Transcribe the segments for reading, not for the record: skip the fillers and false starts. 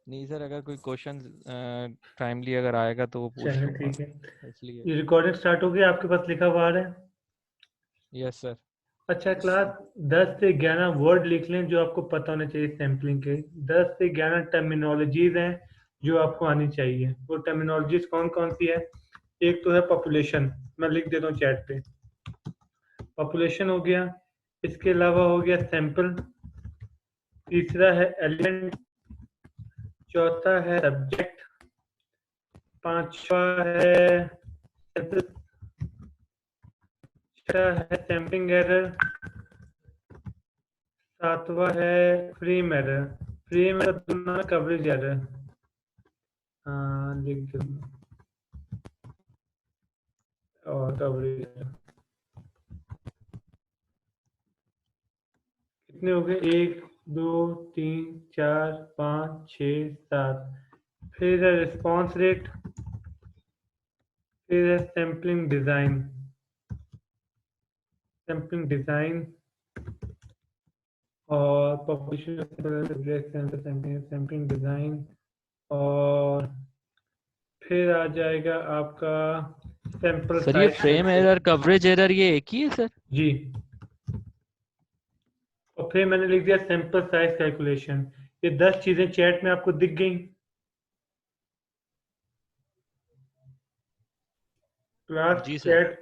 नहीं सर, अगर कोई क्वेश्चन टाइमली अगर आएगा तो वो पूछ चलिए लूंगा, ठीक है। इसलिए। ये रिकॉर्डिंग स्टार्ट हो गई, आपके पास लिखा हुआ आ रहा है? Yes sir. अच्छा क्लास, 10 से 11 वर्ड लिख लें जो आपको पता होने चाहिए सैम्पलिंग के। 10 से 11 टर्मिनोलॉजीज हैं जो आपको आनी चाहिए। वो टर्मिनोलॉजीज कौन कौन सी है? एक तो है पॉपुलेशन, मैं लिख देता हूँ चैट पे। पॉपुलेशन हो गया। इसके अलावा हो गया सैंपल। तीसरा है एलिमेंट। चौथा है सब्जेक्ट। पांचवा है छठा है सैम्पलिंग एरर। सातवां है frame error. Frame error coverage error. हाँ लिख दो। और कवरेज एरर कितने हो गए? 1 2 3 4 5 6 7। फिर है रिस्पॉन्स रेट। फिर है सैम्पलिंग डिजाइन। सैम्पलिंग डिजाइन और पॉपुलेशन सैम्पलिंग डिजाइन। और फिर आ जाएगा आपका सैंपल सर ये size frame error, calculation. Coverage error, ये एक ही है सर? जी। और फिर मैंने लिख दिया सैंपल साइज कैलकुलेशन। ये 10 चीजें चैट में आपको दिख गई। क्लास जी सर। चैट।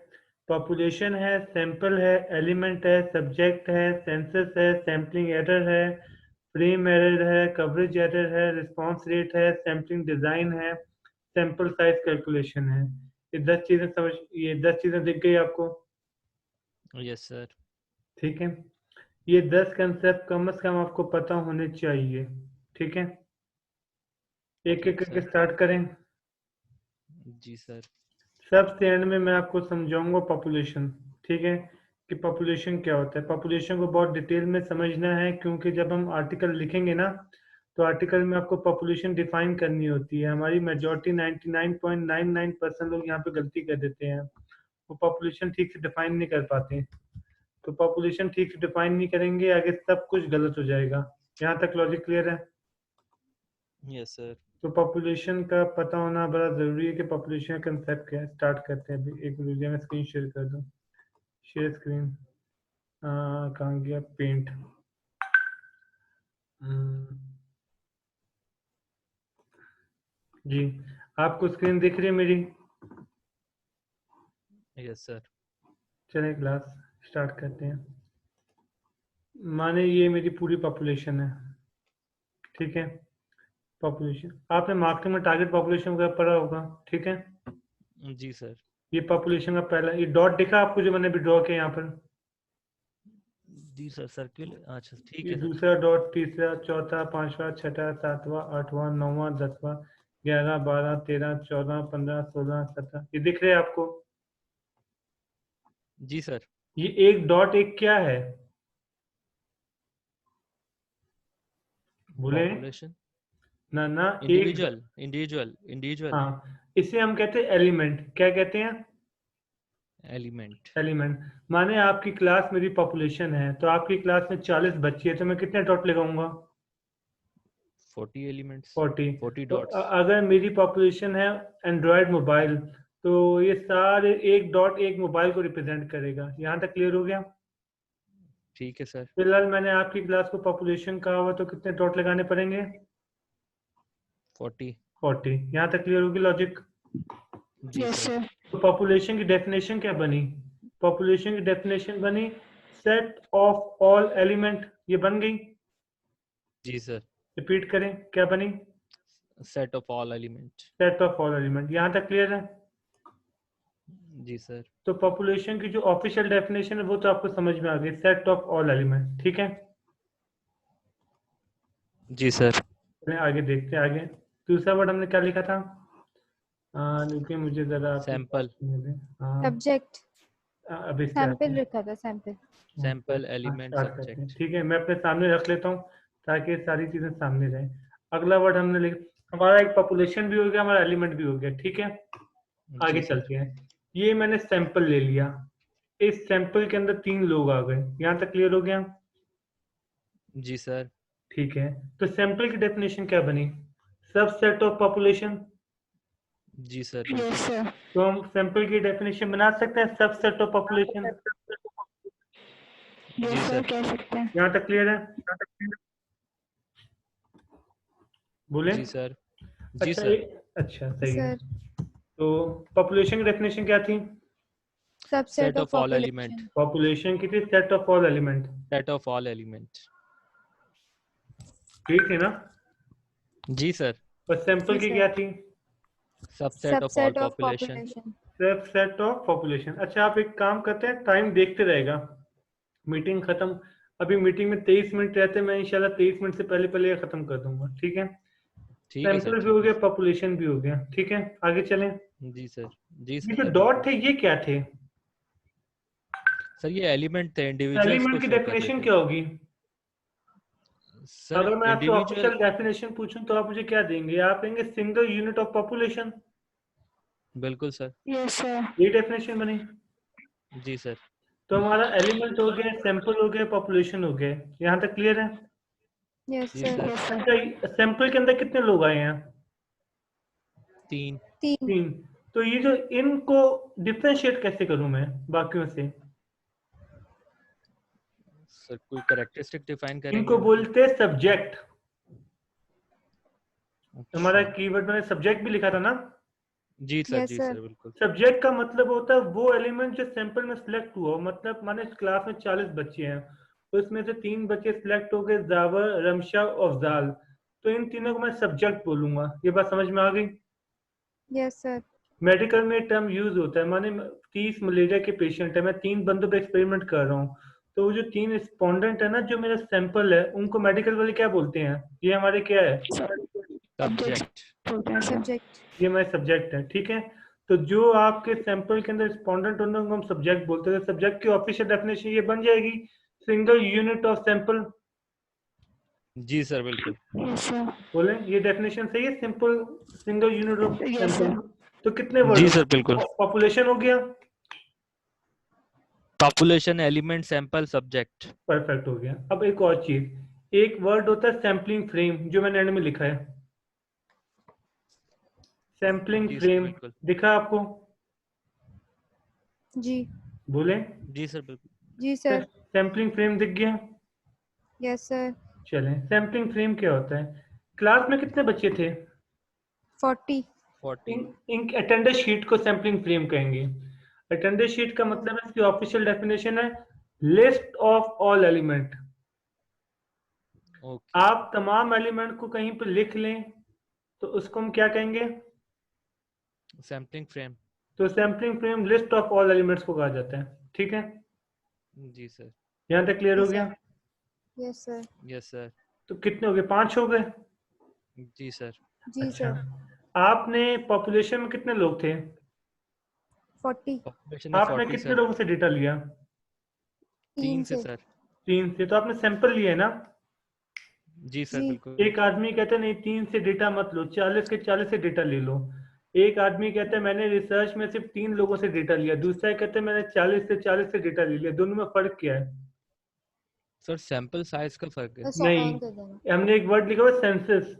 पॉपुलेशन है, सैंपल है, एलिमेंट है, सब्जेक्ट है, सेंसस है, सैम्पलिंग एरर है, फ्रेम एरर है, कवरेज एरर है, रिस्पांस रेट है, सैम्पलिंग डिजाइन है, सैंपल साइज कैलकुलेशन है। ये 10 चीजें दिख गई आपको। Yes sir. ठीक है। ये 10 कंसेप्ट कम से कम आपको पता होने चाहिए। ठीक है। एक एक ठीक करके सर। स्टार्ट करें। जी सर। सबसे एंड में मैं आपको समझाऊंगा पॉपुलेशन। ठीक है, कि पॉपुलेशन क्या होता है। पॉपुलेशन को बहुत डिटेल में समझना है, क्योंकि जब हम आर्टिकल लिखेंगे ना, तो आर्टिकल में आपको पॉपुलेशन डिफाइन करनी होती है। हमारी मेजॉरिटी 99.99% लोग यहाँ पे गलती कर देते हैं। वो पॉपुलेशन ठीक से डिफाइन नहीं कर पाते। तो पॉपुलेशन ठीक से डिफाइन नहीं करेंगे, आगे सब कुछ गलत हो जाएगा। यहाँ तक लॉजिक क्लियर है? Yes sir. तो पॉपुलेशन का पता होना बड़ा ज़रूरी है कि पॉपुलेशन का कंसेप्ट क्या है। स्टार्ट करते हैं अभी। एक वीडियो में स्क्रीन शेयर कर दूँ। Share screen. कहाँ गया पेंट? जी। आपको स्क्रीन दिख रही है मेरी? Yes sir. चलें क्लास स्टार्ट करते हैं। माने ये मेरी पूरी पॉपुलेशन है। ठीक है। पॉपुलेशन आपने मार्केटिंग में टारगेट पॉपुलेशन वगैरह पढ़ा होगा। ठीक है। जी सर। ये पॉपुलेशन का पहला, ये डॉट दिखा आपको जो मैंने अभी ड्रॉ किया यहाँ पर? जी सर, सर्किल, अच्छा ठीक ये है सर। दूसरा डॉट, तीसरा, चौथा, पांचवा, छठा, सातवां, आठवां, नौवां, 10वां, 11, 12, 13, 14, 15, 16, 17, ये दिख रहे हैं आपको? जी सर। ये एक डॉट एक क्या है? बोले पॉपुलेशन। ना ना। एक। Individual, individual, individual. हाँ, इसे हम कहते हैं एलिमेंट। क्या कहते हैं? एलिमेंट। एलिमेंट। माने आपकी क्लास मेरी पॉपुलेशन है, तो आपकी क्लास में 40 बच्चे हैं, तो मैं कितने डॉट लगाऊंगा? 40 एलिमेंट्स। 40। 40 तो डॉट्स। अगर मेरी पॉपुलेशन है एंड्रॉयड मोबाइल, तो ये सारे एक डॉट एक मोबाइल को रिप्रेजेंट करेगा। यहाँ तक क्लियर हो गया? ठीक है सर। फिलहाल मैंने आपकी क्लास को पॉपुलेशन कहा हुआ, तो कितने डॉट लगाने पड़ेंगे? 40। 40। यहाँ तक क्लियर होगी लॉजिक? जी यस सर। सर। तो पॉपुलेशन की डेफिनेशन क्या बनी? पॉपुलेशन की डेफिनेशन बनी सेट ऑफ ऑल एलिमेंट। ये बन गई। जी सर। रिपीट करें, क्या बनी? Set of all element. Set of all element. यहाँ तक क्लियर है? जी सर। तो पॉपुलेशन की जो ऑफिशियल डेफिनेशन है वो तो आपको समझ में आ गई, सेट ऑफ ऑल एलिमेंट। ठीक है। जी सर। चलिए आगे देखते हैं। आगे दूसरा वर्ड हमने क्या लिखा था? देखिए मुझे जरा आपकी बात सैंपल। सुनने दें। हाँ। सब्जेक्ट। अभी इससे आते सैंपल हैं। लिखा था, सैंपल। ओके। सैंपल, हाँ एलिमेंट, स्टार्ट करते हैं। सब्जेक्ट। ठीक है, मैं अपने सामने रख लेता हूँ ताकि सारी चीजें सामने रहें। अगला वर्ड हमने लिख, हमारा एक पॉपुलेशन भी हो गया, हमारा एलिमेंट भी हो गया। ठीक है। आगे जी सर। चलते हैं। ये मैंने सैंपल ले लिया। इस सैंपल के अंदर 3 लोग आ गए। यहाँ तक क्लियर हो गया? जी सर। ठीक है। तो सैंपल की डेफिनेशन क्या बनी? Subset of population. जी सर यस बिल्कुल। सर। तो हम सैंपल की डेफिनेशन बना सकते हैं सबसेट ऑफ पॉपुलेशन। यस जी सर सर। कह सकते हैं। यहाँ तक क्लियर है? बोले। जी सर। जी अच्छा सर। अच्छा सही है। सर तो पॉपुलेशन की डेफिनेशन क्या थी? Subset set of of all element. Population. Population की थी set of all element. Set of all element. ठीक है ना? जी सर। और सैंपल जी की सर। क्या थी? Subset of all subset of population. Population. Subset of population. अच्छा आप एक काम करते हैं, टाइम देखते रहेगा, मीटिंग खत्म, अभी मीटिंग में 23 मिनट रहते हैं, मैं इंशाल्लाह 23 मिनट से पहले पहले ये खत्म कर दूंगा। ठीक है? ठीक है सर। सैंपल भी हो ठीक गया, है। पॉपुलेशन भी हो गया। ठीक है, आगे चलें। जी सर। जी ये जो सर डॉट बिल्कुल। थे ये क्या थे? सर ये एलिमेंट थे, इंडिविजुअल्स को एलिमेंट की शो कर डेफिनेशन देते। क्या होगी? सर अगर मैं आपसे इंडिविजुअल। ऑफिशियल डेफिनेशन पूछूं तो आप मुझे क्या देंगे? आप देंगे सिंगल यूनिट ऑफ पॉपुलेशन। बिल्कुल सर। Yes sir. ये डेफिनेशन बनी। जी सर। तो हमारा एलिमेंट हो गया, सैंपल हो गया, पॉपुलेशन हो गया। यहाँ तक क्लियर है? यस जी सर। सर। Yes sir. अच्छा सैंपल के अंदर कितने लोग आए हैं? 3। 3। 3। तो ये जो इनको डिफरेंशिएट कैसे करूं मैं बाकियों से? सर कोई कैरेक्टरिस्टिक डिफाइन इनको करेंगे? बोलते हैं सब्जेक्ट। हमारा अच्छा। कीवर्ड मैंने सब्जेक्ट भी लिखा था ना। जी सर। यस जी सर। सर बिल्कुल। सब्जेक्ट का मतलब होता है वो एलिमेंट जो सैंपल में सिलेक्ट हुआ हो। मतलब माने क्लास में 40 बच्चे हैं, तो इसमें से 3 बच्चे सिलेक्ट हो गए, जावर, रमशा, अफजाल। तो इन तीनों को मैं सब्जेक्ट बोलूंगा। ये बात समझ में आ गई? Yes sir. मेडिकल में टर्म यूज होता है, माने 30 मलेरिया के पेशेंट है, मैं 3 बंदों पे एक्सपेरिमेंट कर रहा हूँ, तो वो जो 3 रिस्पोंडेंट है ना, जो मेरा सैंपल है, उनको मेडिकल वाले क्या बोलते हैं? ये हमारे क्या है? सब्जेक्ट। बोलते हैं सब्जेक्ट। ये हमारे सब्जेक्ट है। ठीक है? तो जो आपके सैंपल के अंदर रिस्पोंडेंट होंगे उनको हम सब्जेक्ट बोलते हैं। सब्जेक्ट की ऑफिशियल डेफिनेशन ये बन जाएगी, सिंगल यूनिट ऑफ सैंपल। जी सर बिल्कुल। Yes sir. बोले ये डेफिनेशन सही है? Simple single unit of yes sample. Sir. तो कितने वर्ड जी हो सर गए? बिल्कुल। पॉपुलेशन हो गया, population, element, sample, subject. Perfect हो गया। अब एक और चीज, एक वर्ड होता है सैम्पलिंग फ्रेम, जो मैंने एंड में लिखा है। सैम्पलिंग जी सर फ्रेम बिल्कुल। दिखा आपको? जी। बोले। जी सर बिल्कुल। जी सर। सैम्पलिंग फ्रेम दिख गया? Yes sir. चलें, सैम्पलिंग फ्रेम क्या होता है? क्लास में कितने बच्चे थे? 40। 40। इन अटेंडेंस शीट को सैम्पलिंग फ्रेम कहेंगे। अटेंडेंस शीट का मतलब है, इसकी ऑफिशियल डेफिनेशन है list of all element. Okay. आप तमाम एलिमेंट को कहीं पर लिख लें तो उसको हम क्या कहेंगे? Sampling frame. तो sampling frame list of all elements को कहा जाता है। ठीक है? जी सर। यहाँ तक क्लियर हो यस गया? Sir. Yes sir. Yes sir. तो कितने हो गए? 5 हो गए। जी सर। जी अच्छा, सर। आपने पॉपुलेशन में कितने लोग थे? 40। पॉपुलेशन में आपने 40 कितने सर। लोगों से डेटा लिया? 3 3 से से। सर। 3 से। तो आपने सैंपल लिया है ना? जी सर जी। बिल्कुल। एक आदमी कहता है नहीं 3 से डेटा मत लो, 40 के 40 से डेटा ले लो। एक आदमी कहता है मैंने रिसर्च में सिर्फ 3 लोगों से डेटा लिया, दूसरा कहता है मैंने 40 से 40 से डेटा ले लिया। दोनों में फर्क क्या है? सर सैंपल साइज का फर्क है। बस नहीं, ऑन कर देना। हमने एक वर्ड लिखा हुआ सेंसस,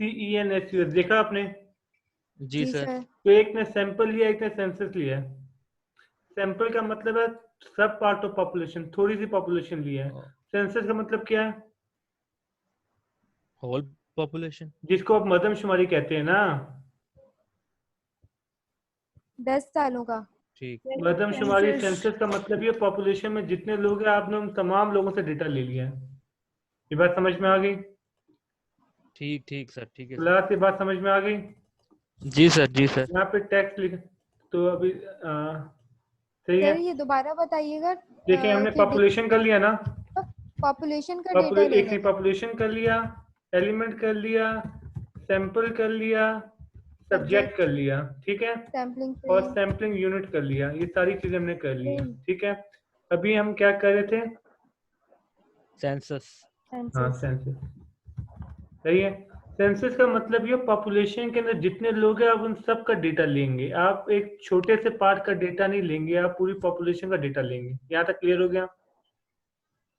CENSUS, देखा आपने? जी जी सर। सर। तो एक ने सैंपल लिया, एक ने सेंसस लिया। सैंपल का मतलब है सब पार्ट ऑफ पॉपुलेशन, थोड़ी सी पॉपुलेशन लिया है। सेंसस का मतलब क्या है? Whole population. जिसको आप मर्दमशुमारी कहते हैं ना। 10 सालों का। ठीक। मर्दमशुमारी सेंसस। सेंसस का मतलब ये पॉपुलेशन में जितने लोग हैं आपने उन तमाम लोगों से डेटा ले लिया है। ये बात समझ में आ गई? ठीक ठीक सर। ठीक है सर। क्लास ये बात समझ में आ गई? जी सर। जी सर। यहाँ पे टेक्स्ट लिख, तो अभी सही है। सर ये दोबारा बताइएगा देखिए हमने कि पॉपुलेशन कर लिया ना। पॉपुलेशन का डेटा एक लेने ने का। पॉपुलेशन कर लिया, एलिमेंट कर लिया, सैंपल कर लिया, सब्जेक्ट कर लिया। ठीक है? सैम्पलिंग और फ्रेम। सैम्पलिंग यूनिट कर लिया। ये सारी चीजें हमने कर ली हैं। फ्रेम। ठीक है? अभी हम क्या कर रहे थे? सेंसस। हाँ, सेंसस। सेंसस। सही है। सेंसस का मतलब ये पॉपुलेशन के अंदर जितने लोग हैं आप उन सब का डेटा लेंगे। आप एक छोटे से पार्ट का डेटा नहीं लेंगे, आप पूरी पॉपुलेशन का डेटा लेंगे। यहाँ तक क्लियर हो गया?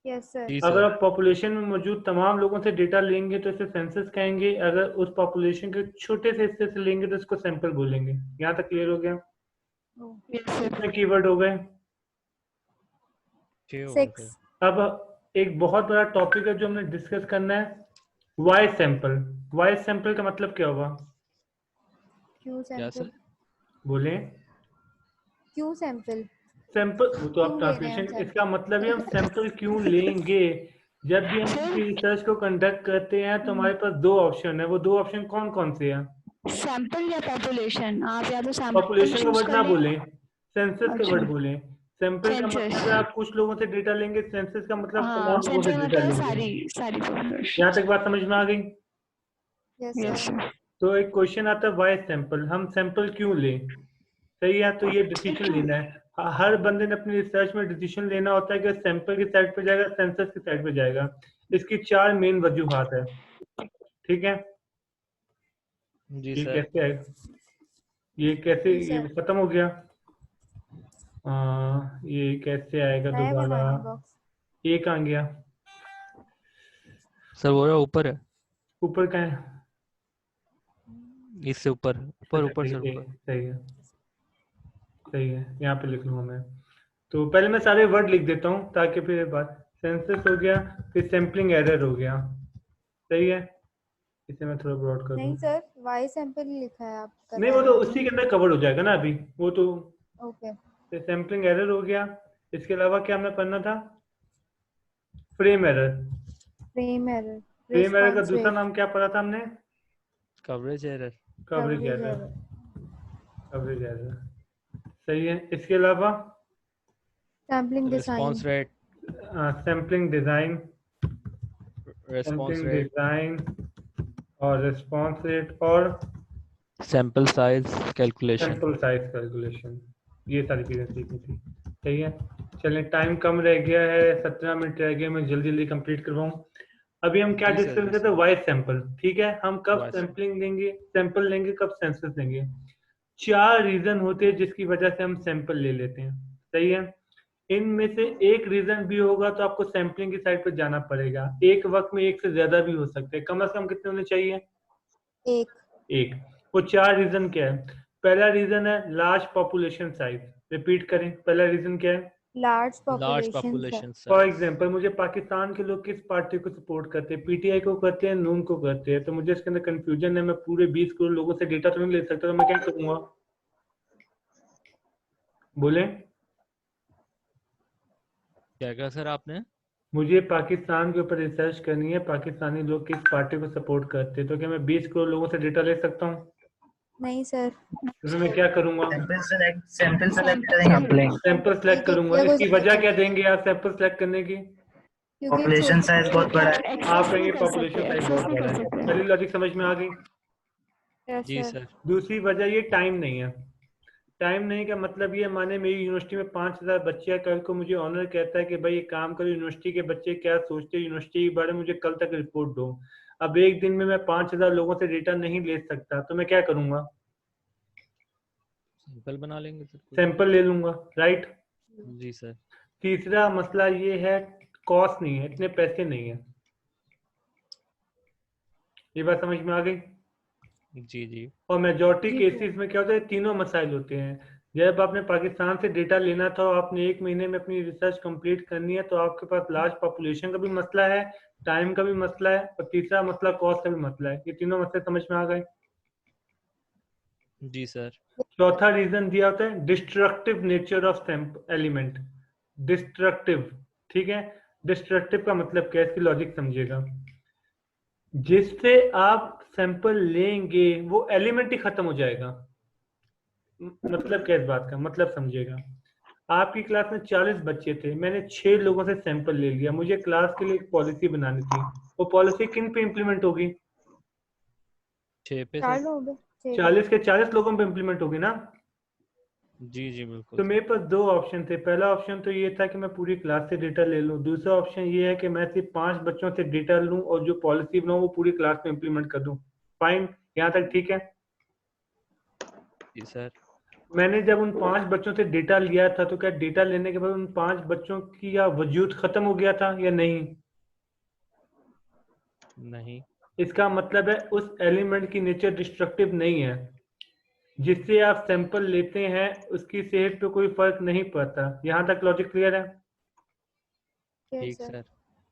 Yes sir. जी अगर सर। आप पॉपुलेशन में मौजूद तमाम लोगों से डेटा लेंगे तो इसे सेंसस कहेंगे, अगर उस पॉपुलेशन के छोटे से हिस्से से लेंगे तो इसको सैंपल बोलेंगे। यहाँ तक क्लियर हो गया? Yes sir. कितने कीवर्ड हो गए? 6 हो गए 6। सर। अब एक बहुत बड़ा टॉपिक है जो हमने डिस्कस करना है, वाई सैंपल। वाई सैंपल का मतलब क्या होगा? क्यू क्या सैंपल। सर? बोले। Q sample. सैंपल वो तो आप क्यों ले रहे हैं हम ट्रांसलेशन, सैंपल? इसका मतलब है हम सैंपल क्यों लेंगे। जब भी हम सर? किसी रिसर्च को कंडक्ट करते हैं तो हमारे पास दो ऑप्शन है, वो दो ऑप्शन कौन कौन से हैं? सैंपल या पॉपुलेशन? आप या तो सैंपल पॉपुलेशन का चूज वर्ड कर ना लें। बोलें, सेंसस के अच्छा। वर्ड बोलें। सैंपल का सेंसस। मतलब है आप कुछ लोगों से डेटा लेंगे, सेंसस का मतलब हाँ, तमाम लोगों से सेंसस डेटा मतलब लेंगे। सारी सारी पॉपुलेशन। यहाँ तक बात समझ में आ गई? Yes yes sir. सर। तो एक क्वेश्चन आता है वाई सैंपल, हम सैंपल क्यों लें। सही है, तो ये डिसीजन लेना है। हर बंदे ने अपनी रिसर्च में डिसीजन लेना होता है कि सैंपल की साइड पे जाएगा, सेंसस की साइड पे जाएगा। इसकी 4 मेन वजूहात है। ठीक है, जी ये सर। कैसे आएगा, ये कैसे, जी ये सर। खत्म हो गया। ये कैसे आएगा नया दोबारा, बनाना बॉक्स। ये कहाँ गया? सर वो रहा ऊपर है, ऊपर कहाँ है? इससे ऊपर ऊपर अच्छा ऊपर ठीक सर है, ऊपर। सही है, सही है, यहाँ पे लिख लूंगा मैं। तो पहले मैं सारे वर्ड लिख देता हूँ ताकि फिर बात। सेंसस हो गया, फिर सैम्पलिंग एरर हो गया। सही है, इसे मैं थोड़ा ब्रॉड कर दूँ। नहीं सर, वाई सैंपल ही लिखा है, आप नहीं, वो बता तो रहे उसी के अंदर कवर हो जाएगा ना अभी, वो तो। हैं। ओके। सैम्पलिंग एरर हो गया। इसके अलावा क्या हमें पढ़ना था? Frame error. Frame error. Frame error का रिस्पांस दूसरा रेट। नाम क्या पढ़ा था हमने? Coverage error. Coverage coverage error. Error. Coverage error, सही है। इसके अलावा sampling design. Response rate. Sampling design, response sampling rate. Design और रिस्पॉन्स रेट और sample size calculation. Sample size calculation, ये सारी चीजें सीखनी थी। सही है, चलें, टाइम कम रह गया है, 17 मिनट रह गए, मैं जल्दी जल्दी कंप्लीट करवाऊँ। अभी हम क्या जी सर, डिस्कस जी करते हैं? सर। Vice sample. ठीक है, हम कब वाइस। सैंपलिंग लेंगे, सैंपल लेंगे, कब सेंसस लेंगे। 4 रीजन होते हैं जिसकी वजह से हम सैंपल ले लेते हैं। सही है, इनमें से एक रीजन भी होगा तो आपको सैंपलिंग की साइड पर जाना पड़ेगा। एक वक्त में एक से ज्यादा भी हो सकते हैं, कम से कम कितने होने चाहिए? एक। एक। वो 4 रीजन क्या है? पहला रीजन है लार्ज पॉपुलेशन साइज। रिपीट करें, पहला रीजन क्या है? लार्ज लार्ज पॉपुलेशन है। Population for size. एग्जाम्पल, मुझे पाकिस्तान के लोग किस पार्टी को सपोर्ट करते हैं? पीटीआई को करते हैं, नून को करते हैं। तो मुझे इसके अंदर कंफ्यूजन है, मैं पूरे 20 करोड़ लोगों से डेटा तो नहीं ले सकता, तो मैं क्या करूंगा? बोले। क्या कहा सर आपने? मुझे पाकिस्तान के ऊपर रिसर्च करनी है, पाकिस्तानी लोग किस पार्टी को सपोर्ट करते हैं, तो क्या मैं 20 करोड़ लोगों से डेटा ले सकता हूँ? नहीं सर। तो फिर मैं क्या करूंगा? सैंपल सेलेक्ट करेंगे। सैम्पलिंग। सैंपल सेलेक्ट एक एक करूंगा। जगह इसकी select वजह क्या करेंगे देंगे आप सैंपल सेलेक्ट करने की? क्योंकि पॉपुलेशन छोटे साइज बहुत बड़ा है। आप एक्सेस कहेंगे नहीं कर पॉपुलेशन सकते, साइज एक्सेस बहुत नहीं बड़ा कर है। सकते। पहली लॉजिक समझ में आ गई। यस जी सर। सर। दूसरी वजह ये टाइम नहीं है। टाइम नहीं का मतलब ये माने मेरी यूनिवर्सिटी में 5000 बच्चे हैं, कल को मुझे ऑनर कहता है कि भाई ये काम करो, यूनिवर्सिटी के बच्चे क्या सोचते हैं यूनिवर्सिटी के बारे में, मुझे कल तक रिपोर्ट दो। अब एक दिन में मैं 5000 लोगों से डेटा नहीं ले सकता, तो मैं क्या करूंगा? सैंपल बना लेंगे सर कोई। सैंपल ले लूंगा, राइट। जी सर। तीसरा मसला ये है, कॉस्ट नहीं है, इतने पैसे नहीं है। ये बात समझ में आ गई। जी जी। और मेजॉरिटी जी केसेस में क्या होता है, तीनों मसाइल होते हैं। जब आपने पाकिस्तान से डेटा लेना था, आपने 1 महीने में अपनी रिसर्च कंप्लीट करनी है, तो आपके पास लार्ज पॉपुलेशन का भी मसला है, टाइम का भी मसला है, और तीसरा मसला कॉस्ट का भी मसला है। ये तीनों मसले समझ में आ गए। जी सर। चौथा रीजन दिया होता है destructive nature of element. Destructive, ठीक है। डिस्ट्रक्टिव का मतलब क्या है, इसकी लॉजिक समझिएगा। जिससे आप सैंपल लेंगे वो एलिमेंट ही खत्म हो जाएगा। मतलब क्या इस बात का मतलब समझिएगा। आपकी क्लास में 40 बच्चे थे, मैंने 6 लोगों से सैंपल ले लिया, मुझे क्लास के लिए एक पॉलिसी बनानी थी। वो पॉलिसी किन पे इम्प्लीमेंट होगी? 6 पे 4 सर। लोग हैं, 6 पे। 40 के 40 लोगों पे इम्प्लीमेंट होगी ना। जी जी बिल्कुल तो सर। मेरे पास 2 ऑप्शन थे। पहला ऑप्शन तो ये था कि मैं पूरी क्लास से डेटा ले लूं। दूसरा ऑप्शन ये है कि मैं सिर्फ 5 बच्चों से डेटा लूं और जो पॉलिसी बनाऊं वो पूरी क्लास में इम्प्लीमेंट कर दूं। फाइन, यहाँ तक ठीक है। जी सर। मैंने जब उन 5 बच्चों से डेटा लिया था तो क्या डेटा लेने के बाद उन 5 बच्चों की या वजूद खत्म हो गया था या नहीं? नहीं। इसका मतलब है उस एलिमेंट की नेचर डिस्ट्रक्टिव नहीं है। जिससे आप सैंपल लेते हैं उसकी सेहत पे कोई फर्क नहीं पड़ता। यहाँ तक लॉजिक क्लियर है? यस ठीक सर। सर।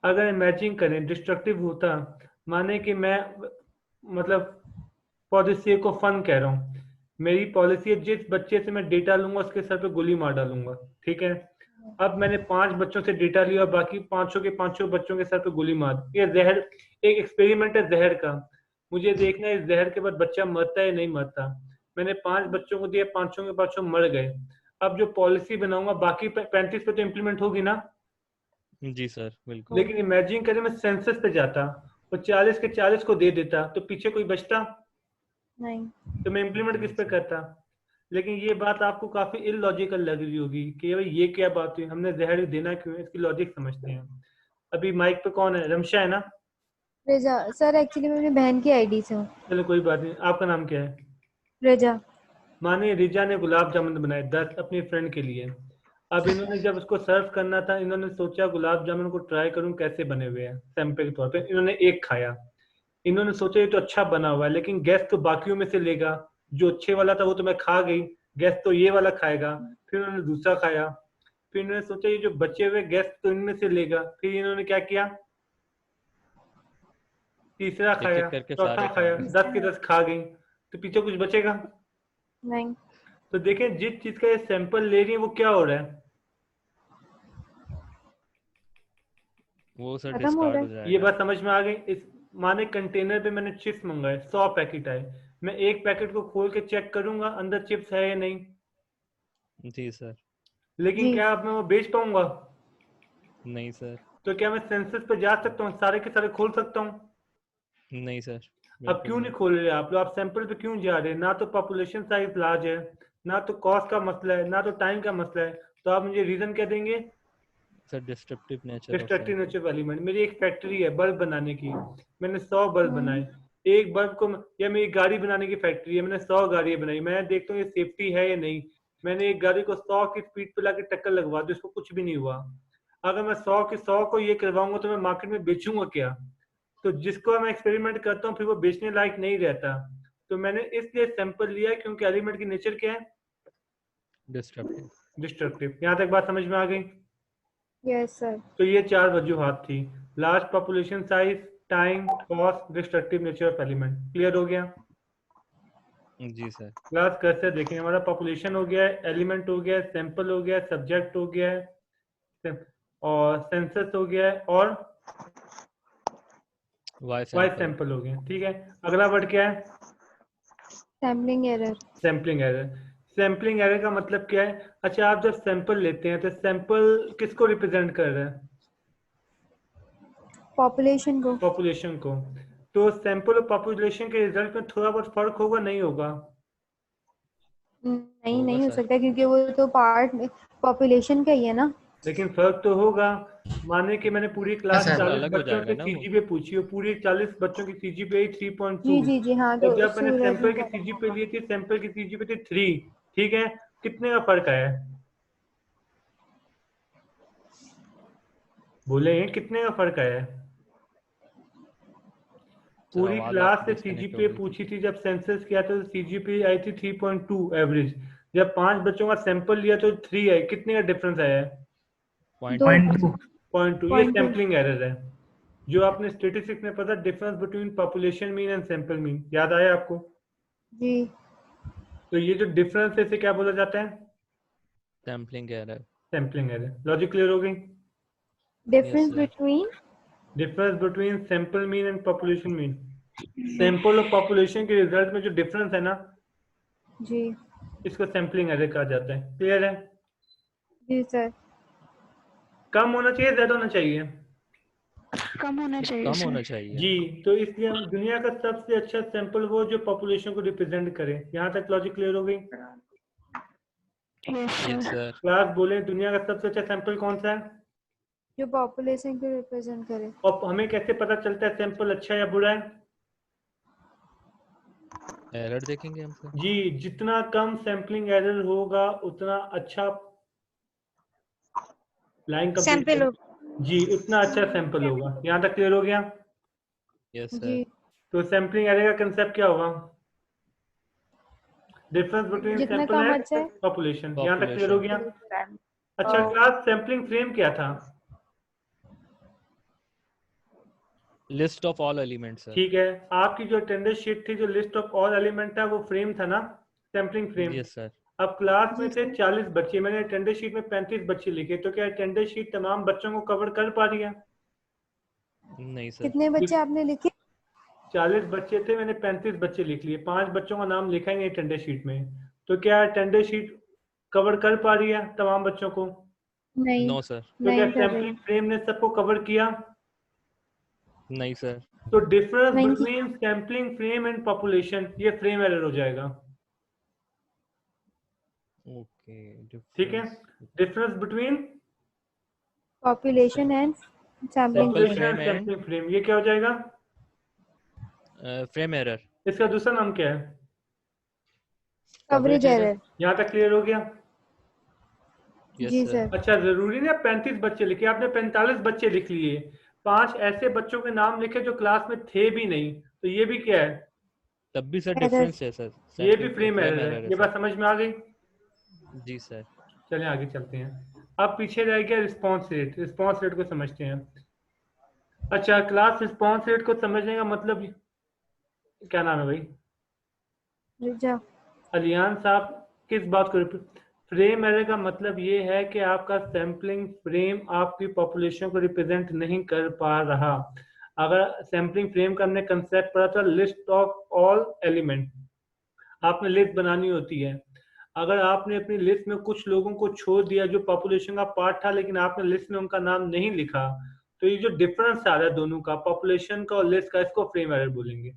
अगर इमेजिन करें डिस्ट्रक्टिव होता, माने कि मैं मतलब for the sake of fun कह रहा हूँ, मेरी पॉलिसी है जिस बच्चे से मैं डेटा लूंगा उसके सर पे गोली मार डालूंगा, ठीक है? अब मैंने 5 बच्चों से डेटा लिया और बाकी 500 के 500 बच्चों के सर पे गोली मार, ये जहर, एक एक्सपेरिमेंट है जहर का। मुझे देखना है इस जहर के बाद बच्चा मरता है या नहीं मरता। मैंने 5 बच्चों को दिया, 500 के 500 मर गए। अब जो पॉलिसी बनाऊंगा बाकी 35 पे तो इम्प्लीमेंट होगी ना? जी सर बिल्कुल। लेकिन इमेजिन करें मैं सेंसस पे जाता और 40 के 40 को दे देता तो पीछे कोई बचता? नहीं। तो मैं इम्प्लीमेंट किस पे करता? लेकिन ये बात आपको काफी इलॉजिकल लग रही होगी कि भाई ये क्या बात हुई, हमने जहर देना क्यों है, इसकी लॉजिक समझते हैं। अभी माइक पे कौन है? रमशा है ना? रजा सर, एक्चुअली मैं अपनी बहन की आईडी से हूँ। चलो कोई बात नहीं, आपका नाम क्या है? रजा। माने रिजा ने गुलाब जामुन बनाए 10 अपनी फ्रेंड के लिए। अब इन्होंने जब उसको सर्व करना था, इन्होंने सोचा गुलाब जामुन को ट्राई करूं कैसे बने हुए हैं, सैंपल के तौर पे इन्होंने एक खाया। इन्होंने सोचा ये तो अच्छा बना हुआ है, लेकिन गैस तो बाकियों में से लेगा। जो अच्छे वाला था वो तो मैं खा गई, गैस तो ये वाला खाएगा। फिर उन्होंने दूसरा खाया, फिर इन्होंने सोचा ये जो बचे हुए गैस तो इनमें से लेगा। फिर इन्होंने क्या किया, तीसरा एक खाया, एक करके चौथा सारे खा खाया, गए। 10 के 10 खा गई। तो पीछे कुछ बचेगा? नहीं। तो देखें जिस चीज का ये सैंपल ले रही है वो क्या हो रहा है, वो सर खत्म हो डिस्कार्ड रहा हो है। ये जाएगा। बात समझ में आ गई? इस माने कंटेनर पे मैंने चिप्स मंगाए, 100 पैकेट आए, मैं एक पैकेट को खोल के चेक करूंगा अंदर चिप्स है या नहीं, जी सर। लेकिन जी। क्या अब मैं वो बेच पाऊंगा? नहीं सर। तो क्या मैं सेंसस पे जा सकता हूँ, सारे के सारे खोल सकता हूँ? नहीं सर अब बिल्कुल क्यों नहीं नहीं। खोल रहे आप लोग? आप सैंपल पे क्यों जा रहे हैं? ना तो पॉपुलेशन साइज लार्ज है, ना तो कॉस्ट का मसला है, ना तो टाइम का मसला है। तो आप मुझे रीजन क्या देंगे? Sir disruptive nature of destructive sample. Nature element. मेरी एक फैक्ट्री है बल्ब बनाने की, मैंने 100 बल्ब बनाए। एक बल्ब को, या मेरी गाड़ी बनाने की फैक्ट्री है, मैंने 100 गाड़ियां बनाई, मैं देखता हूँ ये सेफ्टी है या नहीं। मैंने एक गाड़ी को 100 की स्पीड पे लाके टक्कर लगवा दी, उसको कुछ भी नहीं हुआ। अगर मैं 100 के 100 को ये करवाऊंगा तो मैं मार्केट में बेचूंगा क्या? तो जिसको मैं एक्सपेरिमेंट करता हूँ फिर वो बेचने लायक नहीं रहता। तो मैंने इसलिए सैंपल लिया क्योंकि एलिमेंट की नेचर क्या है? डिस्ट्रप्टिव। डिस्ट्रक्टिव। यहाँ तक बात समझ में आ गई? Yes sir. तो ये 4 वजूहात थी, large population size, time, cost, destructive nature of element. Clear हो गया? जी सर। क्लास कैसे देखें, हमारा पॉपुलेशन हो गया है, एलिमेंट हो गया है, सैंपल हो गया है, सब्जेक्ट हो गया है, और सेंसस हो गया है, और वाई वाइस सैंपल। सैंपल हो गया। ठीक है, अगला वर्ड क्या है? Sampling error. Sampling error. Sampling error का मतलब क्या है? अच्छा, आप जब सैंपल लेते हैं तो सैंपल किसको रिप्रेजेंट कर रहा है? पॉपुलेशन को। पॉपुलेशन को। तो सैंपल और पॉपुलेशन के रिजल्ट में थोड़ा बहुत फर्क होगा नहीं होगा? नहीं, होगा नहीं हो सर। सकता क्योंकि वो तो पार्ट पॉपुलेशन का ही है ना। लेकिन फर्क तो होगा। माने कि मैंने पूरी क्लास सर। 40 अलग हो बच्चों जाएगा से ना वो। सीजीपीए पूछी और पूरी 40 बच्चों की सीजीपीए 3.2, जी जी जी, हाँ और तो जब मैंने सूरज सैंपल ने की कहा। सीजीपीए ली थी, सैंपल की सीजीपीए थी 3। ठीक है, कितने का फर्क आया है? बोले कितने का फर्क आया है? सर पूरी आवाज क्लास आपकी से डिस्कनेक्ट हो सीजीपीए गई थी। पूछी थी, जब सेंसस किया था तो सीजीपीए आई थी 3.2 एवरेज। जब 5 बच्चों का सैंपल लिया तो 3 आई, कितने का डिफरेंस आया है? पॉइंट दो। टू 0.2। 0.2। ये 0.2। सैंपलिंग एरर है, जो आपने स्टेटिस्टिक्स में पता, difference between population mean and sample mean, याद आया आपको? जी। तो ये जो डिफरेंस है इसे क्या बोला जाता है? Sampling error. Sampling error. Logic clear हो गई? Yes difference sir. Between. Difference between sample mean and population mean. Sample और पॉपुलेशन के रिजल्ट में जो डिफरेंस है ना, जी। इसको सैंपलिंग एरर कहा जाता है। क्लियर है? जी सर। कम होना चाहिए, ज्यादा होना चाहिए? कम होना चाहिए कम सर। होना चाहिए। जी। तो इसलिए हम दुनिया का सबसे अच्छा सैंपल वो जो पॉपुलेशन को रिप्रेजेंट करे। यहाँ तक लॉजिक क्लियर हो गई? Yes yes sir. Sir. Class बोले दुनिया का सबसे अच्छा सैंपल कौन सा है? जो पॉपुलेशन को रिप्रेजेंट करे। और हमें कैसे पता चलता है सैंपल अच्छा या बुरा है? एरर देखेंगे हम सर। जी, जितना कम सैम्पलिंग एरर होगा उतना अच्छा लाइन कंप्लीट सैंपल जी, उतना अच्छा सैंपल होगा। यहाँ तक क्लियर हो गया? यस जी, सर। तो सैम्पलिंग एरर का कंसेप्ट क्या होगा? डिफरेंस बिटवीन जितना सैंपल कम एंड अच्छा है पॉपुलेशन। यहाँ तक क्लियर हो गया? अच्छा और क्लास, सैम्पलिंग फ्रेम क्या था? List of all elements sir. ठीक है, आपकी जो अटेंडेंस शीट थी, जो लिस्ट ऑफ ऑल एलिमेंट था, वो फ्रेम था ना, सैम्पलिंग फ्रेम। Yes sir. अब क्लास में जी थे सर 40 बच्चे, मैंने अटेंडेंस शीट में 35 बच्चे लिखे, तो क्या अटेंडेंस शीट तमाम बच्चों को कवर कर पा रही है? नहीं सर। कितने बच्चे आपने लिखे? 40 बच्चे थे, मैंने 35 बच्चे लिख लिए, 5 बच्चों का नाम लिखा ही नहीं अटेंडेंस शीट में, तो क्या अटेंडेंस शीट कवर कर पा रही है तमाम बच्चों को? नहीं, नो सर। तो क्या नहीं कर रही, सैम्पलिंग फ्रेम ने सबको कवर किया? नहीं सर। तो डिफरेंस नहीं की between sampling frame and population, ये फ्रेम एरर हो जाएगा। ओके। ठीक है, difference between population and sampling sample frame, population and frame and sampling frame, ये क्या हो जाएगा? Frame error. इसका दूसरा नाम क्या है? Coverage error. यहाँ तक क्लियर हो गया? यस जी सर। सर, अच्छा, जरूरी ना 35 बच्चे लिखे, आपने 45 बच्चे लिख लिए, 5 ऐसे बच्चों के नाम लिखे जो क्लास में थे भी नहीं, तो ये भी क्या है? तब भी सर एरर। डिफरेंस है सर। ये भी sampling frame frame error error है। है ये सर। बात समझ में आ गई? जी सर। चलिए आगे चलते हैं। अब पीछे रह गया रिस्पॉन्स रेट। रिस्पॉन्स रेट को समझते हैं। अच्छा क्लास, रिस्पॉन्स रेट को समझने का मतलब, क्या नाम है भाई? रिजा। अलियान साहब, किस बात को फ्रेम एरर का मतलब ये है कि आपका सैम्पलिंग फ्रेम आपकी पॉपुलेशन को रिप्रेजेंट नहीं कर पा रहा। अगर सैम्पलिंग फ्रेम का हमने कंसेप्ट पढ़ा था, लिस्ट ऑफ ऑल एलिमेंट, आपने लिस्ट बनानी होती है। अगर आपने अपनी लिस्ट में कुछ लोगों को छोड़ दिया जो पॉपुलेशन का पार्ट था, लेकिन आपने लिस्ट में उनका नाम नहीं लिखा, तो ये जो डिफरेंस आ रहा है दोनों का, पॉपुलेशन का और लिस्ट का, इसको फ्रेम एरर बोलेंगे।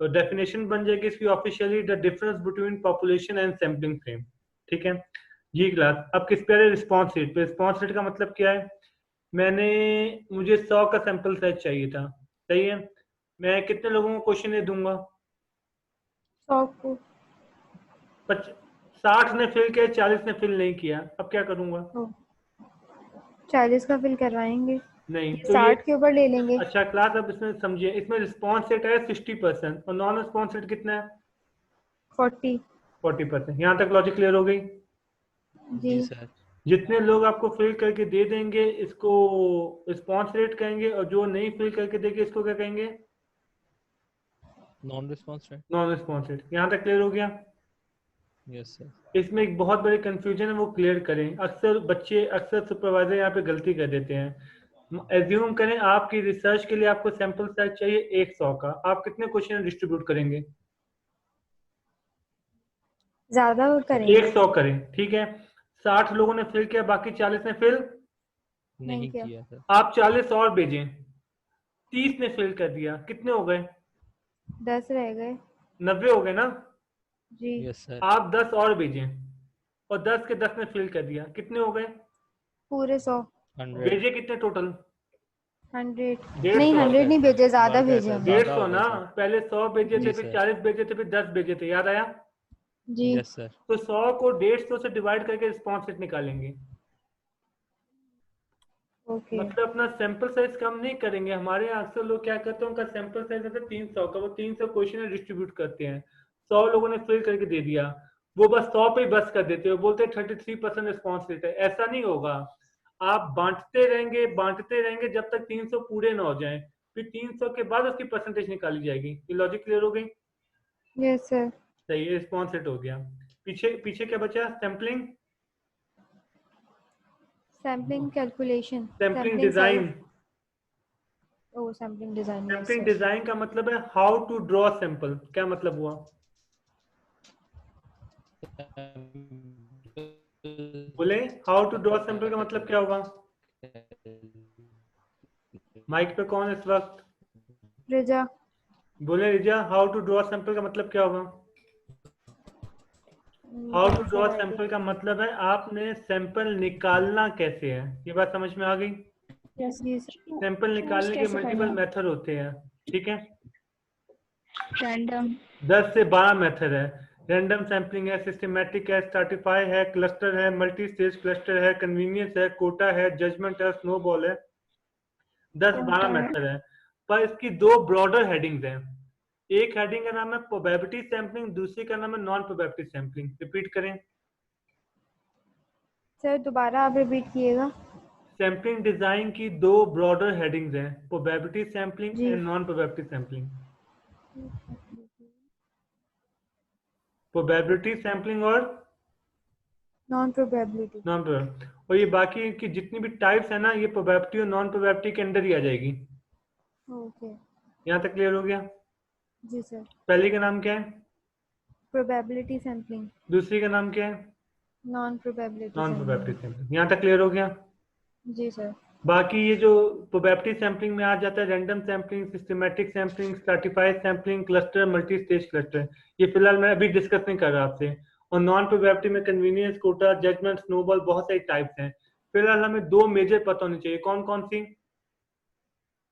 तो डेफिनेशन बन जाएगी इसकी officially, the difference between population and sampling frame. ठीक है जी क्लास। अब किस पे रिस्पॉन्स रेट पे? रिस्पॉन्स रेट का मतलब क्या है? मुझे 100 का सैंपल साइज चाहिए था, सही है, मैं कितने लोगों को क्वेश्चन दूंगा? 100 को 60 ने फिल किया, 40 ने फिल नहीं किया, अब क्या करूंगा? 40 का फिल करवाएंगे, नहीं, ये तो ये 60 के ऊपर ले लेंगे। अच्छा क्लास, अब इसमें समझिए, इसमें रिस्पॉन्स रेट है 60% और नॉन रिस्पॉन्स रेट कितना है? 40। 40%। यहाँ तक लॉजिक क्लियर हो गई? जी जी सर। जितने लोग आपको फिल करके दे देंगे इसको रिस्पॉन्स रेट कहेंगे, और जो नहीं फिल करके देंगे इसको क्या कहेंगे? Non response rate. Non response rate. यहाँ तक क्लियर हो गया? Yes sir. इसमें एक बहुत बड़ी कंफ्यूजन है, वो क्लियर करें। अक्सर सुपरवाइजर यहाँ पे गलती कर देते हैं। एज्यूम करें आपकी रिसर्च के लिए आपको सैंपल साइज चाहिए 100 का, आप कितने क्वेश्चन डिस्ट्रीब्यूट करेंगे? ज्यादा करेंगे। 100 करें, ठीक है। 60 लोगों ने फिल किया, बाकी 40 ने फिल नहीं किया। किया सर। आप 40 और भेजें, 30 ने फिल कर दिया, कितने हो गए? 10 रह गए। 90 हो गए ना? जी, यस सर। आप 10 और भेजें, और 10 के 10 ने फिल कर दिया, कितने हो गए? पूरे 100। 100। भेजे कितने टोटल? 100 150। नहीं, 100 नहीं भेजे, ज्यादा बढ़ गए भेजे सर, हमने। ज्यादा 150 हो गए ना? सर। पहले 100 भेजे थे, जी फिर सर। 40 भेजे थे, फिर 10 भेजे थे, याद आया? जी, यस सर। तो 100 को 150 से डिवाइड करके रिस्पॉन्स रेट निकालेंगे। ओके। मतलब अपना सैंपल साइज कम नहीं करेंगे। हमारे यहाँ अक्सर लोग क्या करते हैं, उनका सैंपल साइज है 300 का, वो 300 क्वेश्चन डिस्ट्रीब्यूट करते हैं, 100 लोगों ने फिल करके दे दिया, वो बस 100 पे ही बस कर देते हैं, बोलते हैं 33% रिस्पॉन्स रेट है। ऐसा नहीं होगा, आप बांटते रहेंगे जब तक 300 पूरे ना हो जाए, फिर 300 के बाद उसकी परसेंटेज निकाली जाएगी। ये लॉजिक क्लियर हो गई? Yes sir. सही है, रिस्पॉन्स रेट हो गया। पीछे पीछे क्या बचा? Sampling, sampling calculation, sampling sampling size. Design. Oh, sampling design, yes sampling sir. Design का मतलब है हाउ टू ड्रॉ सैंपल। क्या मतलब हुआ? बोले, हाउ टू ड्रॉ सैंपल का मतलब क्या होगा? माइक पे कौन है इस वक्त? रिजा। बोले रिजा, हाउ टू ड्रॉ सैंपल का मतलब क्या होगा? हाउ टू ड्रॉ सैंपल का मतलब है आपने सैंपल निकालना कैसे है। ये बात समझ में आ गई? जी सर। सैंपल निकालने के कैसे मल्टीपल करना? मेथड होते हैं, ठीक है। रैंडम 10 से 12 मेथड है। रैंडम सैम्पलिंग है, सिस्टमैटिक है, स्ट्रैटिफाई है, क्लस्टर है, मल्टी स्टेज क्लस्टर है, कन्वीनियंस है, कोटा है, जजमेंट है, स्नोबॉल है। 10-12 कोटा है। मेथड है, पर इसकी दो ब्रॉडर हेडिंग्स हैं। एक हेडिंग का नाम है प्रोबेबिलिटी सैम्पलिंग, दूसरी का नाम है नॉन प्रोबेबिलिटी सैम्पलिंग। रिपीट करें। सर दोबारा आप रिपीट कीजिएगा। सैम्पलिंग डिजाइन की दो ब्रॉडर हेडिंग्स हैं, प्रोबेबिलिटी सैम्पलिंग जी। And non probability sampling. Probability sampling और नॉन प्रोबेबिलिटी। Non probability. और ये बाकी की जितनी भी टाइप्स है ना, ये प्रोबेबिलिटी और नॉन प्रोबेबिलिटी के अंदर ही आ जाएगी। ओके। यहाँ तक क्लियर हो गया। जी सर। पहली का नाम क्या है, प्रोबेबिलिटी सैम्पलिंग। दूसरी का नाम क्या है, non probability non sampling. Probability sampling. यहाँ तक क्लियर हो गया। जी सर। बाकी ये जो प्रोबेबिलिटी सैम्पलिंग में आ जाता है, random sampling, systematic sampling, stratified sampling, cluster, multi stage cluster, ये फिलहाल मैं अभी डिस्कस नहीं कर रहा आपसे। और नॉन प्रोबेबिलिटी में कन्वीनियंस, कोटा, जजमेंट, स्नोबॉल, बहुत सारी टाइप्स हैं। फिलहाल हमें दो मेजर पता होनी चाहिए। कौन कौन सी?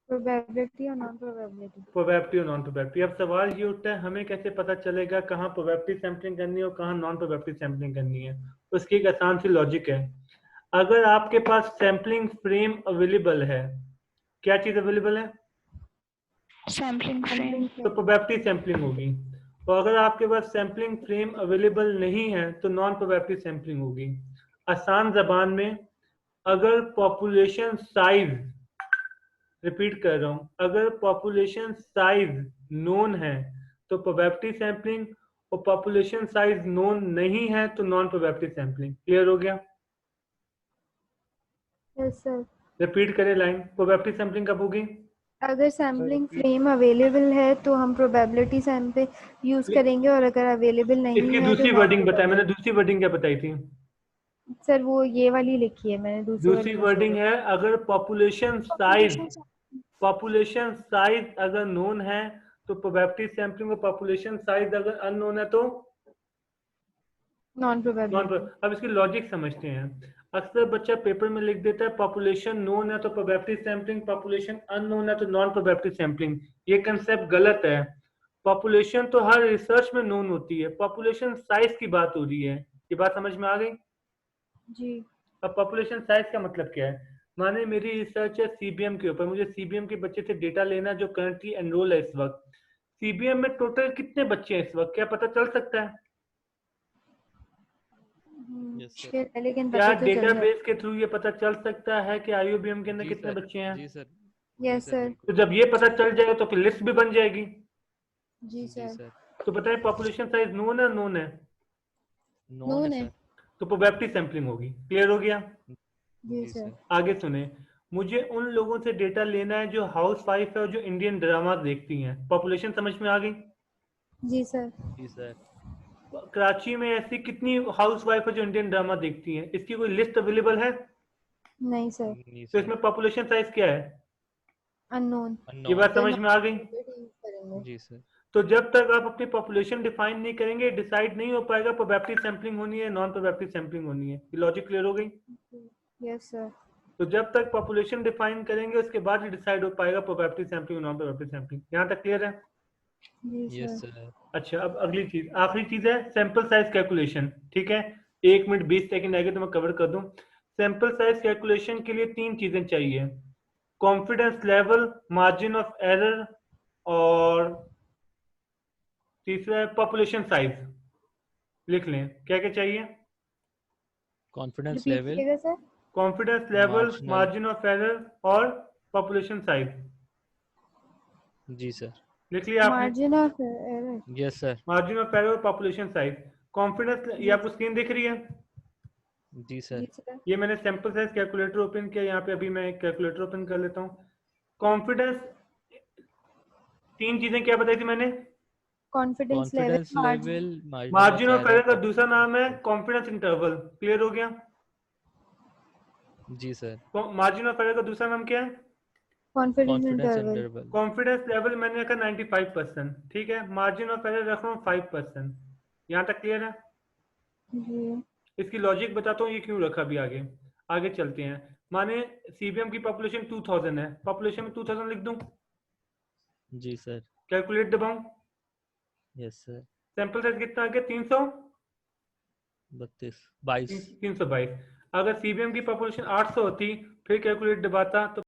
प्रोबेबिलिटी और नॉन प्रोबेबिलिटी। प्रोबेबिलिटी और नॉन प्रोबेबिलिटी। अब सवाल ये उठता है, हमें कैसे पता चलेगा कहाँ प्रोबेबिलिटी सैम्पलिंग करनी है और कहाँ नॉन प्रोबेबिलिटी सैम्पलिंग करनी है? उसकी एक आसान सी लॉजिक है। अगर आपके पास सैम्पलिंग फ्रेम अवेलेबल है, क्या चीज अवेलेबल है? सैम्पलिंग फ्रेम तो प्रोबेबिलिटी सैम्पलिंग होगी। और अगर आपके पास सैम्पलिंग फ्रेम अवेलेबल नहीं है तो नॉन प्रोबेबिलिटी सैम्पलिंग होगी। आसान जबान में, अगर पॉपुलेशन साइज, रिपीट कर रहा हूं, अगर पॉपुलेशन साइज नोन है तो प्रोबेबिलिटी सैम्पलिंग, और पॉपुलेशन साइज नोन नहीं है तो नॉन प्रोबेबिलिटी सैम्पलिंग। क्लियर हो गया? Yes sir. रिपीट करें लाइन। प्रोबेबिलिटी सैम्पलिंग कब होगी? अगर सैम्पलिंग फ्रेम अवेलेबल है तो हम प्रोबेबिलिटी सैंपल यूज करेंगे, और अगर अवेलेबल नहीं इसकी है तो दूसरी नॉन वर्डिंग बताया मैंने। प्रोबेबिलिटी। दूसरी वर्डिंग क्या बताई थी? सर वो ये वाली लिखी है मैंने, दूसरी दूसरी वाली मैं वर्डिंग छोड़। है, अगर पॉपुलेशन साइज अगर नोन है तो प्रोबेबिलिटी सैम्पलिंग, और पॉपुलेशन साइज अगर अननोन है तो नॉन नॉन। प्रोबेबिलिटी। अब इसकी लॉजिक समझते हैं। अक्सर बच्चा पेपर में लिख देता है पॉपुलेशन नोन है तो प्रोबेबिलिटी सैम्पलिंग, पॉपुलेशन अननोन है तो नॉन प्रोबेबिलिटी सैम्पलिंग। ये कंसेप्ट गलत है। पॉपुलेशन तो हर रिसर्च में नोन होती है, पॉपुलेशन साइज की बात हो रही है। ये बात समझ में आ गई? जी। अब पॉपुलेशन साइज का मतलब क्या है? माने मेरी रिसर्च है सीबीएम के ऊपर, मुझे सीबीएम के बच्चे से डेटा लेना जो करंटली एनरोल है इस वक्त। सीबीएम में टोटल कितने बच्चे हैं इस वक्त, क्या पता चल सकता है? Yes sir. मुश्किल है लेकिन क्या पता तो चल जाए। डेटाबेस के थ्रू ये पता चल सकता है कि आईयूबीएम के अंदर जी कितने सर, बच्चे हैं? जी सर, यस सर। तो जब ये पता चल जाएगा तो फिर लिस्ट भी बन जाएगी। जी जी सर। सर। तो बताएं पॉपुलेशन साइज नोन है, नोन है? नॉन है नोन है। सर। तो प्रोबेबिलिटी सैम्पलिंग होगी। क्लियर हो गया? जी जी सर। सर। आगे सुने। मुझे उन लोगों से डेटा लेना है जो हाउस वाइफ है और जो इंडियन ड्रामा देखती हैं। पॉपुलेशन समझ में आ गई? जी सर। जी सर। कराची में ऐसी कितनी हाउस वाइफ है जो इंडियन ड्रामा देखती हैं? इसकी कोई लिस्ट अवेलेबल है? नहीं सर। नहीं तो सर। इसमें पॉपुलेशन साइज क्या है? अननोन। ये बात अननोन। समझ में आ गई? यूज करेंगे। जी सर। तो जब तक आप अपनी पॉपुलेशन डिफाइन नहीं करेंगे, डिसाइड नहीं हो पाएगा प्रोबेबिलिटी सैम्पलिंग होनी है, नॉन प्रोबेबिलिटी सैम्पलिंग होनी है। ये लॉजिक क्लियर हो गई? Yes sir. तो जब तक पॉपुलेशन डिफाइन करेंगे उसके बाद ही डिसाइड हो पाएगा probability sampling, non probability sampling. यहाँ तक क्लियर है? जी यस सर। सर। अच्छा, अब अगली चीज, आखिरी चीज है सैंपल साइज कैलकुलेशन। ठीक है, 1 मिनट 20 सेकंड आएगा तो मैं कवर कर दूं। सैंपल साइज कैलकुलेशन के लिए 3 चीजें चाहिए: confidence level, margin of error, और तीसरा है पॉपुलेशन साइज। लिख लें क्या क्या चाहिए। कॉन्फिडेंस रिपीट लेवल, कीजिएगा sir. Confidence level, marginal. Margin of error और पॉपुलेशन साइज। जी सर। लिख लिया आपने? Margin of error. Yes sir. Margin of error और पॉपुलेशन साइज। कॉन्फिडेंस, ये जी आपको स्क्रीन दिख रही है? जी जी सर। सर। ये मैंने सैंपल साइज कैलकुलेटर ओपन किया यहाँ पे। अभी मैं कैलकुलेटर ओपन कर लेता हूँ। कॉन्फिडेंस, 3 चीजें क्या बताई थी मैंने? Confidence level, confidence margin. Level, margin margin of of error, error का दूसरा नाम है पॉपुलेशन। Confidence interval. क्लियर हो गया? जी सर। मार्जिन ऑफ एरर का दूसरा नाम क्या है? Confidence confidence interval. Interval. Confidence level मैंने रखा 95%। ठीक है, मार्जिन ऑफ एरर रख रहा हूँ 5%। यहाँ तक क्लियर है? जी। इसकी लॉजिक बताता हूँ ये क्यों रखा। अभी आगे आगे चलते हैं। माने सीबीएम की पॉपुलेशन 2000 है, पॉपुलेशन में 2000 लिख दूं, जी सर। कैलकुलेट दबाऊं, यस सर। सैंपल साइज कितना आ गया 32 22 322। अगर सीबीएम की पॉपुलेशन 800 होती फिर कैलकुलेट दबाता तो